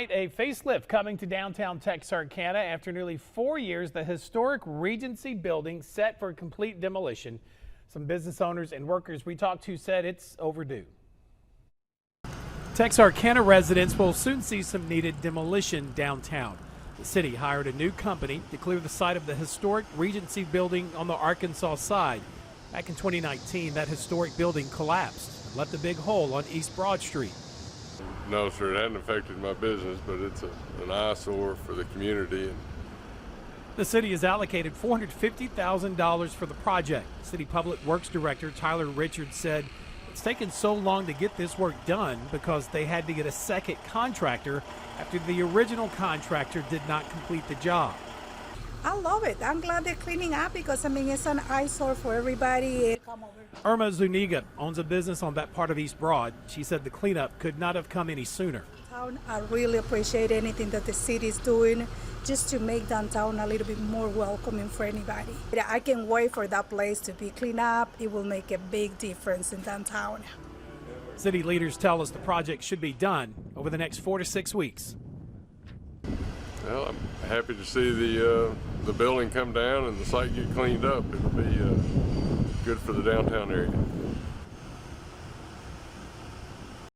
Tonight, a facelift coming to downtown Texarkana. After nearly 4 years, the historic Regency building set for complete demolition. Some business owners and workers we talked to said it's overdue. Texarkana residents will soon see some needed demolition downtown. The city hired a new company to clear the site of the historic Regency building on the Arkansas side. Back in 2019, that historic building collapsed and left a big hole on East Broad Street. No, sir, it hadn't affected my business, but it's an eyesore for the community. The city has allocated $450,000 for the project. City Public Works Director Tyler Richards said it's taken so long to get this work done because they had to get a second contractor after the original contractor did not complete the job. I love it. I'm glad they're cleaning up because, it's an eyesore for everybody. Irma Zuniga owns a business on that part of East Broad. She said the cleanup could not have come any sooner. I really appreciate anything that the city is doing just to make downtown a little bit more welcoming for anybody. I can't wait for that place to be cleaned up. It will make a big difference in downtown. City leaders tell us the project should be done over the next 4 to 6 weeks. Well, I'm happy to see the building come down and the site get cleaned up. It'll be good for the downtown area.